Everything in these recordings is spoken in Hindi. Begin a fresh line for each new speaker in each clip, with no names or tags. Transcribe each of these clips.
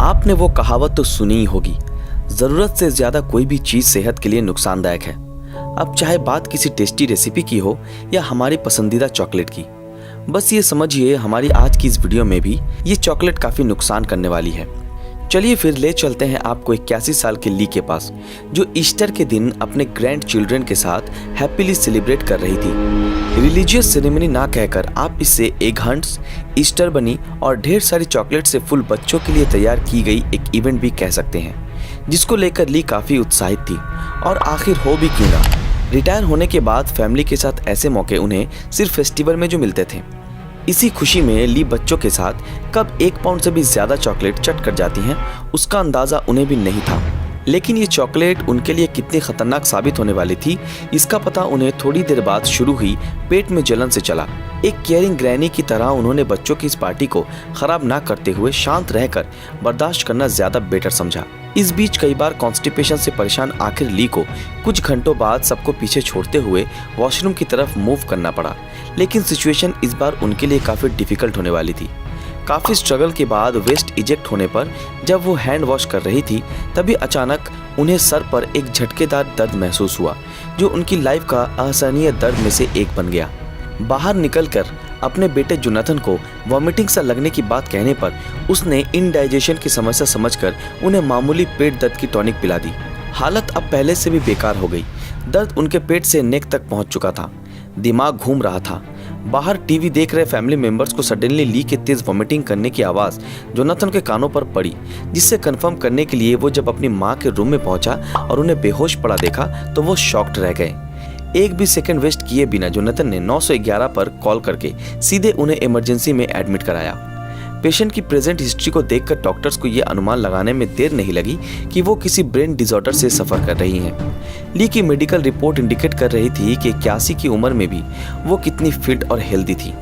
आपने वो कहावत तो सुनी ही होगी, ज़रूरत से ज़्यादा कोई भी चीज़ सेहत के लिए नुकसानदायक है। अब चाहे बात किसी टेस्टी रेसिपी की हो या हमारी पसंदीदा चॉकलेट की, बस ये समझिए हमारी आज की इस वीडियो में भी ये चॉकलेट काफ़ी नुकसान करने वाली है। चलिए फिर ले चलते हैं आपको 81 साल के ली के पास, जो ईस्टर के दिन अपने ग्रैंड चिल्ड्रन के साथ हैप्पीली सेलिब्रेट कर रही थी। रिलीजियस सेरेमनी ना कहकर आप इसे एग हंट्स, ईस्टर बनी और ढेर सारी चॉकलेट से फुल बच्चों के लिए तैयार की गई एक इवेंट भी कह सकते हैं, जिसको लेकर ली काफ़ी उत्साहित थी। और आखिर हो भी क्यों ना, रिटायर होने के बाद फैमिली के साथ ऐसे मौके उन्हें सिर्फ फेस्टिवल में जो मिलते थे। इसी खुशी में ली बच्चों के साथ कब 1 पाउंड से भी ज़्यादा चॉकलेट चट कर जाती हैं, उसका अंदाज़ा उन्हें भी नहीं था। लेकिन ये चॉकलेट उनके लिए कितनी खतरनाक साबित होने वाली थी, इसका पता उन्हें थोड़ी देर बाद शुरू हुई पेट में जलन से चला। एक केयरिंग ग्रैनी की तरह उन्होंने बच्चों की इस पार्टी को खराब ना करते हुए शांत रहकर बर्दाश्त करना ज़्यादा बेटर समझा। इस बीच कई बार कॉन्स्टिपेशन से परेशान आखिर ली को कुछ घंटों बाद सबको पीछे छोड़ते हुए वॉशरूम की तरफ मूव करना पड़ा। लेकिन सिचुएशन इस बार उनके लिए काफ़ी डिफिकल्ट होने वाली थी। काफ़ी स्ट्रगल के बाद वेस्ट इजेक्ट होने पर जब वो हैंड वॉश कर रही थी, तभी अचानक उन्हें सर पर एक झटकेदार दर्द महसूस हुआ, जो उनकी लाइफ का असहनीय दर्द में से एक बन गया। बाहर निकलकर अपने बेटे जोनाथन को वॉमिटिंग सा लगने की बात कहने पर उसने इनडाइजेशन की समस्या समझकर उन्हें मामूली पेट दर्द की टॉनिक पिला दी। हालत अब पहले से भी बेकार हो गई। दर्द उनके पेट से नेक तक पहुंच चुका था, दिमाग घूम रहा था। बाहर टीवी देख रहे फैमिली मेंबर्स को सडनली ली के तेज वॉमिटिंग करने की आवाज़ जोनाथन के कानों पर पड़ी, जिससे कंफर्म करने के लिए वो जब अपनी माँ के रूम में पहुंचा और उन्हें बेहोश पड़ा देखा तो वो शॉक्ड रह गए। एक भी सेकंड वेस्ट किए बिना जोनाथन ने 911 पर कॉल करके सीधे उन्हें इमरजेंसी में एडमिट कराया। पेशेंट की प्रेजेंट हिस्ट्री को देखकर डॉक्टर्स को यह अनुमान लगाने में देर नहीं लगी कि वो किसी ब्रेन डिसऑर्डर से सफ़र कर रही हैं। ली की मेडिकल रिपोर्ट इंडिकेट कर रही थी कि 81 की उम्र में भी वो कितनी फिट और हेल्दी थी।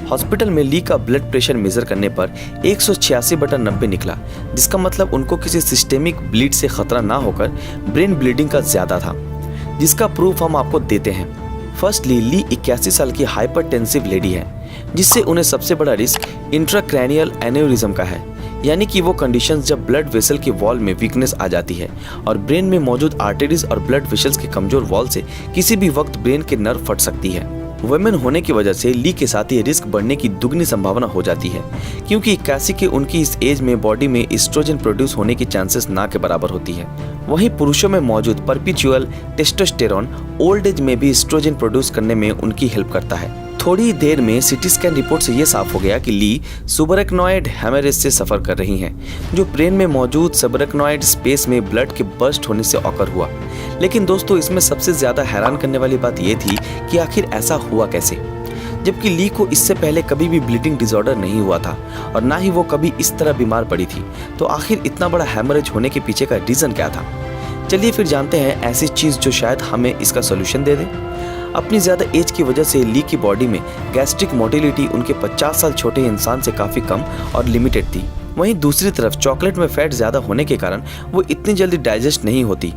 हॉस्पिटल में ली का ब्लड प्रेशर मेजर करने पर 186/90 निकला, जिसका मतलब उनको किसी सिस्टेमिक ब्लीड से खतरा ना होकर ब्रेन ब्लीडिंग का ज़्यादा था, जिसका प्रूफ हम आपको देते हैं। फर्स्टली ली 81 साल की हाइपरटेंसिव लेडी है, जिससे उन्हें सबसे बड़ा रिस्क इंट्राक्रैनियल एन्यूरिज्म का है, यानी कि वो कंडीशंस जब ब्लड वेसल के वॉल में वीकनेस आ जाती है और ब्रेन में मौजूद आर्टरीज और ब्लड वेसल्स के कमजोर वॉल से किसी भी वक्त ब्रेन के नर्व फट सकती है। वुमेन होने की वजह से ली के साथ ये रिस्क बढ़ने की दुगनी संभावना हो जाती है, क्योंकि 81 के उनकी इस एज में बॉडी में एस्ट्रोजन प्रोड्यूस होने की चांसेस ना के बराबर होती है। वहीं पुरुषों में मौजूद परपेचुअल टेस्टोस्टेरोन ओल्ड एज में भी एस्ट्रोजन प्रोड्यूस करने में उनकी हेल्प करता है। थोड़ी देर में सीटी स्कैन रिपोर्ट से ये साफ हो गया कि ली सुबरैक्नॉइड हेमरेज से सफ़र कर रही हैं, जो ब्रेन में मौजूद सबरैक्नॉइड स्पेस में ब्लड के बर्स्ट होने से ऑकर हुआ। लेकिन दोस्तों, इसमें सबसे ज़्यादा हैरान करने वाली बात ये थी कि आखिर ऐसा हुआ कैसे, जबकि ली को इससे पहले कभी भी ब्लीडिंग डिसऑर्डर नहीं हुआ था और ना ही वो कभी इस तरह बीमार पड़ी थी। तो आखिर इतना बड़ा हेमरेज होने के पीछे का रीज़न क्या था? चलिए फिर जानते हैं ऐसी चीज़ जो शायद हमें इसका सोल्यूशन दे दे। अपनी ज़्यादा एज की वजह से ली की बॉडी में गैस्ट्रिक मोटिलिटी उनके 50 साल छोटे इंसान से काफ़ी कम और लिमिटेड थी। वहीं दूसरी तरफ चॉकलेट में फैट ज़्यादा होने के कारण वो इतनी जल्दी डाइजेस्ट नहीं होती,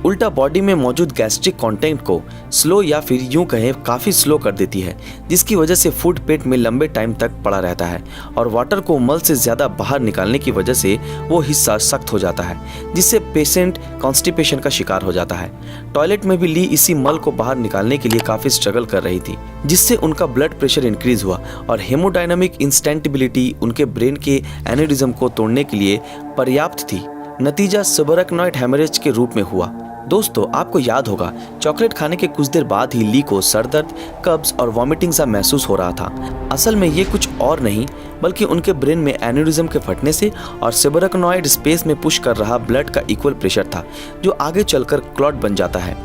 उल्टा बॉडी में मौजूद गैस्ट्रिक कंटेंट को स्लो या फिर यूं कहें काफ़ी स्लो कर देती है, जिसकी वजह से फूड पेट में लंबे टाइम तक पड़ा रहता है और वाटर को मल से ज़्यादा बाहर निकालने की वजह से वो हिस्सा सख्त हो जाता है, जिससे पेशेंट कॉन्स्टिपेशन का शिकार हो जाता है। टॉयलेट में भी ली इसी मल को बाहर निकालने के लिए काफ़ी स्ट्रगल कर रही थी, जिससे उनका ब्लड प्रेशर इंक्रीज हुआ और हेमोडायनामिक इंस्टेंटिबिलिटी उनके ब्रेन के एन्यूरिज्म को तोड़ने के लिए पर्याप्त थी। नतीजा सबरैक्नॉइड हेमरेज के रूप में हुआ। दोस्तों, आपको याद होगा चॉकलेट खाने के कुछ देर बाद ही ली को सर दर्द, कब्ज और वॉमिटिंग सा महसूस हो रहा था। असल में ये कुछ और नहीं बल्कि उनके ब्रेन में एन्यूरिज्म के फटने से और सबरैक्नॉइड स्पेस में पुश कर रहा ब्लड का इक्वल प्रेशर था, जो आगे चलकर क्लॉट बन जाता है।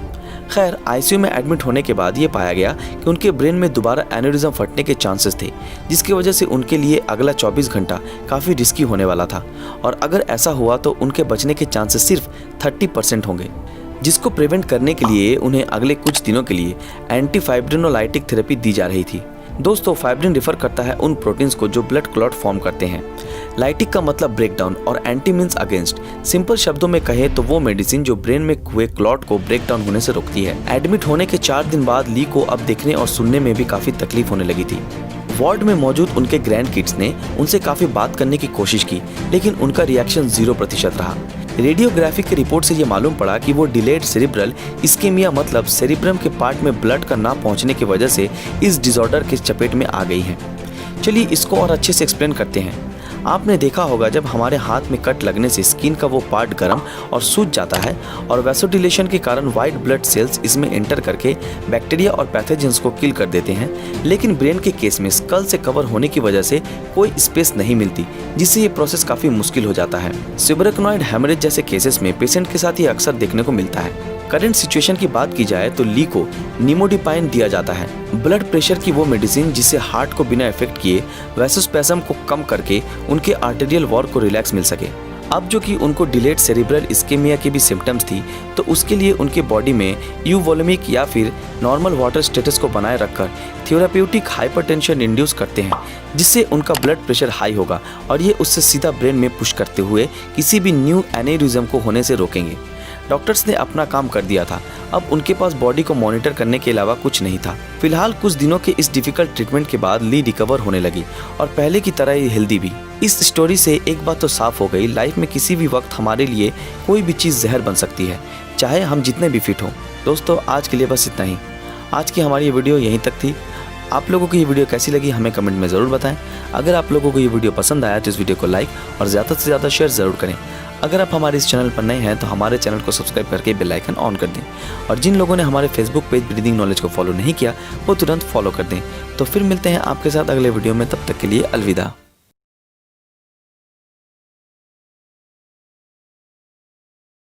खैर, आईसीयू में एडमिट होने के बाद ये पाया गया कि उनके ब्रेन में दोबारा एन्यूरिज्म फटने के चांसेस थे, जिसकी वजह से उनके लिए अगला 24 घंटा काफ़ी रिस्की होने वाला था और अगर ऐसा हुआ तो उनके बचने के चांसेस सिर्फ 30% होंगे, जिसको प्रिवेंट करने के लिए उन्हें अगले कुछ दिनों के लिए एंटीफाइब्रिनोलाइटिक थेरेपी दी जा रही थी। दोस्तों, फाइब्रिन रिफर करता है उन प्रोटीन्स को जो ब्लड क्लॉट फॉर्म करते हैं। लाइटिक का मतलब ब्रेकडाउन और एंटी मीन्स अगेंस्ट। सिंपल शब्दों में कहें तो वो मेडिसिन जो ब्रेन में हुए क्लॉट को ब्रेक डाउन होने से रोकती है। एडमिट होने के 4 दिन बाद ली को अब देखने और सुनने में भी काफी तकलीफ होने लगी थी। वार्ड में मौजूद उनके ग्रैंड किड्स ने उनसे काफ़ी बात करने की कोशिश की, लेकिन उनका रिएक्शन 0% रहा। रेडियोग्राफी की रिपोर्ट से ये मालूम पड़ा कि वो डिलेड सेरिब्रल इस्केमिया मतलब सेरिब्रम के पार्ट में ब्लड का ना पहुंचने की वजह से इस डिसऑर्डर के चपेट में आ गई हैं। चलिए इसको और अच्छे से एक्सप्लेन करते हैं। आपने देखा होगा जब हमारे हाथ में कट लगने से स्किन का वो पार्ट गर्म और सूज जाता है और वैसोडिलेशन के कारण वाइट ब्लड सेल्स इसमें एंटर करके बैक्टीरिया और पैथोजेंस को किल कर देते हैं, लेकिन ब्रेन के केस में स्कल से कवर होने की वजह से कोई स्पेस नहीं मिलती, जिससे ये प्रोसेस काफ़ी मुश्किल हो जाता है। सुबरेक्नॉइड हेमरेज जैसे केसेस में पेशेंट के साथ ये अक्सर देखने को मिलता है। करंट सिचुएशन की बात की जाए तो ली को निमोडिपाइन दिया जाता है, ब्लड प्रेशर की वो मेडिसिन जिससे हार्ट को बिना इफेक्ट किए वैसोस्पैज्म को कम करके उनके आर्टेरियल वॉल को रिलैक्स मिल सके। अब जो कि उनको डिलेड सेरिब्रल इस्केमिया की भी सिम्टम्स थी, तो उसके लिए उनके बॉडी में यूवोलेमिक या फिर नॉर्मल वाटर स्टेटस को बनाए रखकर थेराप्यूटिक हाइपरटेंशन इंड्यूस करते हैं, जिससे उनका ब्लड प्रेशर हाई होगा और ये उससे सीधा ब्रेन में पुश करते हुए किसी भी न्यू एनेरिज्म को होने से रोकेंगे। डॉक्टर्स ने अपना काम कर दिया था, अब उनके पास बॉडी को मॉनिटर करने के अलावा कुछ नहीं था। फिलहाल कुछ दिनों के इस डिफिकल्ट ट्रीटमेंट के बाद ली रिकवर होने लगी और पहले की तरह ही हेल्दी भी। इस स्टोरी से एक बात तो साफ हो गई, लाइफ में किसी भी वक्त हमारे लिए कोई भी चीज़ जहर बन सकती है, चाहे हम जितने भी फिट हों। दोस्तों आज के लिए बस इतना ही। आज की हमारी ये वीडियो यहीं तक थी। आप लोगों को ये वीडियो कैसी लगी हमें कमेंट में ज़रूर बताएं। अगर आप लोगों को ये वीडियो पसंद आया तो इस वीडियो को लाइक और ज़्यादा से ज़्यादा शेयर ज़रूर करें। अगर आप हमारे इस चैनल पर नए हैं तो हमारे चैनल को सब्सक्राइब करके बेल आइकन ऑन कर दें, और जिन लोगों ने हमारे फेसबुक पेज ब्रीदिंग नॉलेज को फॉलो नहीं किया वो तुरंत फॉलो कर दें। तो फिर मिलते हैं आपके साथ अगले वीडियो में, तब तक के लिए अलविदा।